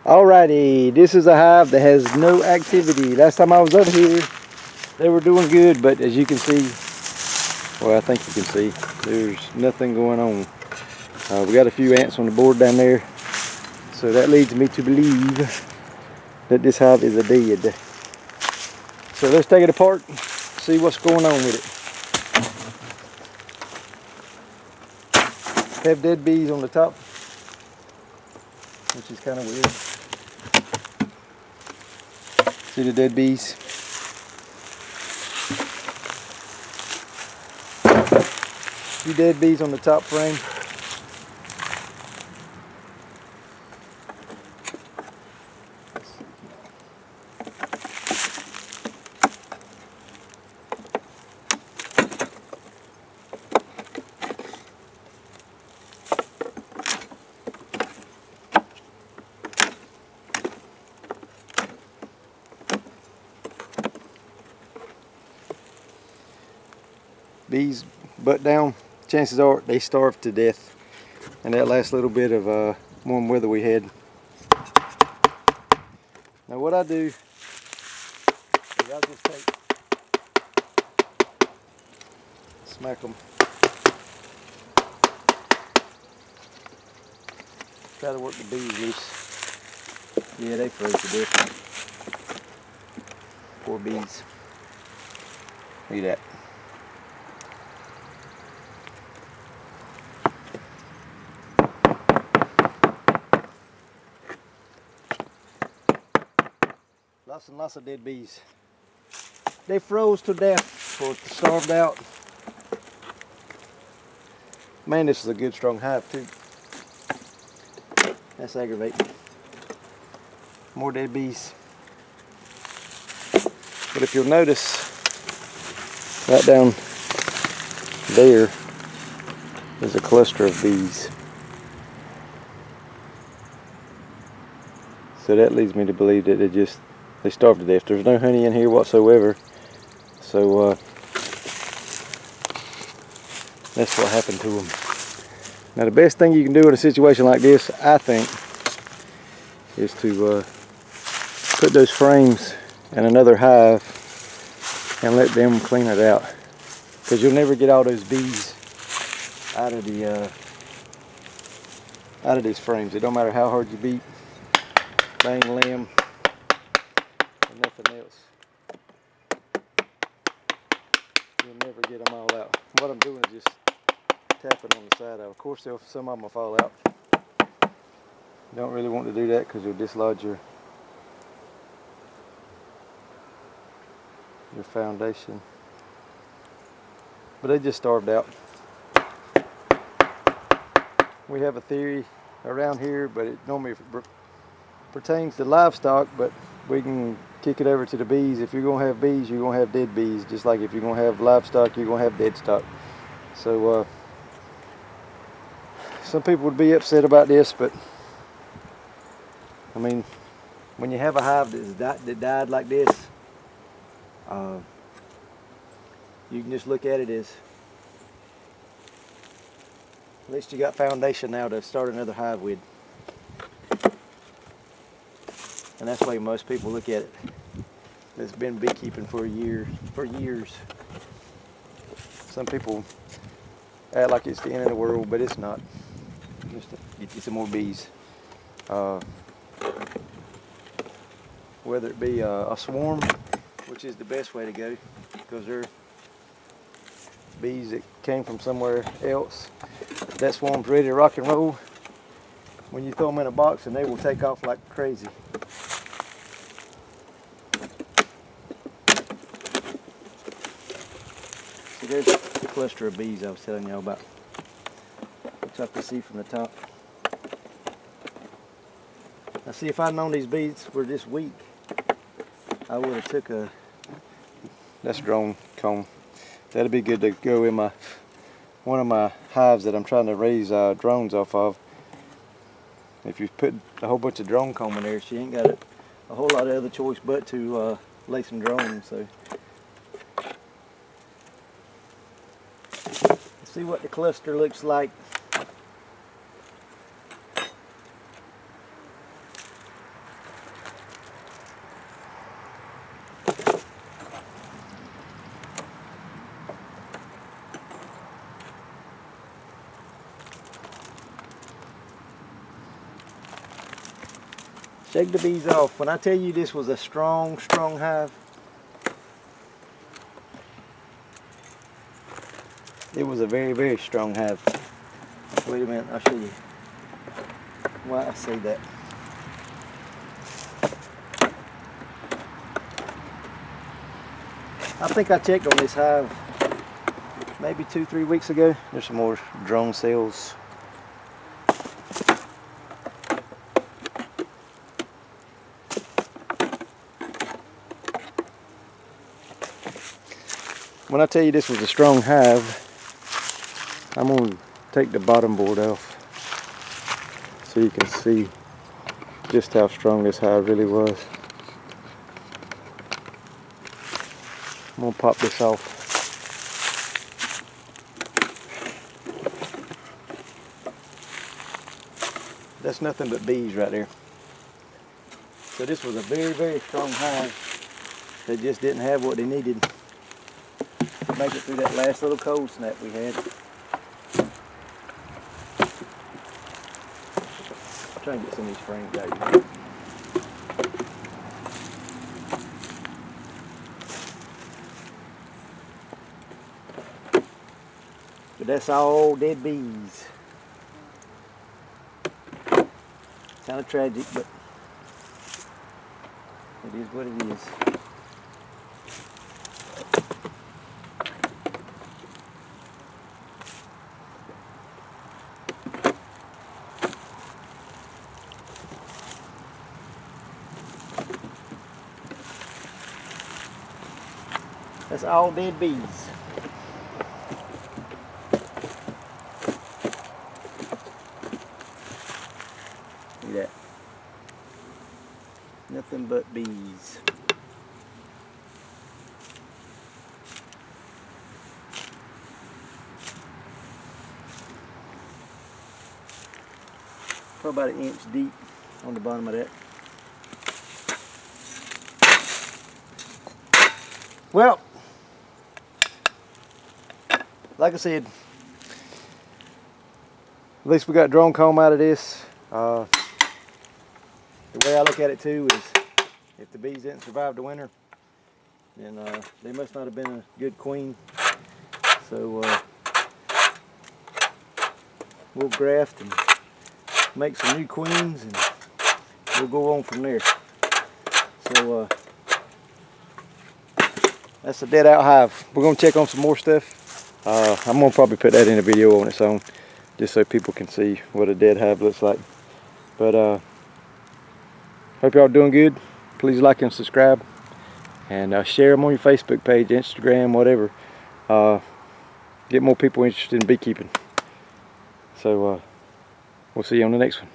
Alrighty, this is a hive that has no activity. Last time I was up here, they were doing good, but as you can see, well, I think you can see, there's nothing going on. We got a few ants on the board down there, so that leads me to believe that this hive is a dead. So let's take it apart, see what's going on with it. Have dead bees on the top, which is kind of weird. See the dead bees? Few dead bees on the top frame. Bees butt down, chances are they starved to death in that last little bit of warm weather we had. Now what I do is I'll just smack them, try to work the bees loose. Yeah, they froze to death. Poor bees. Look at that. Lots and lots of dead bees. They froze to death or starved out. Man, this is a good strong hive too. That's aggravating. More dead bees. But if you'll notice, right down there is a cluster of bees. So that leads me to believe that they starved to death. There's no honey in here whatsoever. So that's what happened to them. Now the best thing you can do in a situation like this, I think, is to put those frames in another hive and let them clean it out. Because you'll never get all those bees out of these frames. It don't matter how hard you beat, bang, limb, and nothing else. You'll never get them all out. What I'm doing is just tapping on the side of course, some of them will fall out. You don't really want to do that because you'll dislodge your foundation. But they just starved out. We have a theory around here, but it normally pertains to livestock, but we can kick it over to the bees. If you're going to have bees, you're going to have dead bees. Just like if you're going to have livestock, you're going to have dead stock. So some people would be upset about this, but I mean, when you have a hive that died like this, you can just look at it as at least you got foundation now to start another hive with. And that's the way most people look at it. That's been beekeeping for years. Some people act like it's the end of the world, but it's not. Just to get you some more bees. Whether it be a swarm, which is the best way to go, because they're bees that came from somewhere else. That swarm's ready to rock and roll. When you throw them in a box, and they will take off like crazy. So there's the cluster of bees I was telling you about, which I can see from the top. Now see, if I'd known these bees were this weak, I would have took that's drone comb. That'd be good to go in one of my hives that I'm trying to raise drones off of. If you put a whole bunch of drone comb in there, she ain't got a whole lot of other choice but to lay some drones. So see what the cluster looks like. Shake the bees off. When I tell you this was a strong, strong hive, it was a very, very strong hive. Wait a minute, I'll show you why I say that. I think I checked on this hive maybe 2-3 weeks ago. There's some more drone cells. When I tell you this was a strong hive, I'm going to take the bottom board off so you can see just how strong this hive really was. I'm going to pop this off. That's nothing but bees right there. So this was a very, very strong hive. They just didn't have what they needed to make it through that last little cold snap we had. Try and get some of these frames out here. But that's all dead bees. Kind of tragic, but it is what it is. That's all dead bees. Look at that. Nothing but bees. Probably about 1 inch deep on the bottom of that. Well, like I said, at least we got drone comb out of this. The way I look at it too is, if the bees didn't survive the winter, then they must not have been a good queen. So we'll graft and make some new queens, and we'll go on from there. So that's a dead out hive. We're gonna check on some more stuff. I'm gonna probably put that in a video on its own, just so people can see what a dead hive looks like. But hope y'all doing good. Please like and subscribe, and share them on your Facebook page, Instagram, whatever. Get more people interested in beekeeping. So we'll see you on the next one.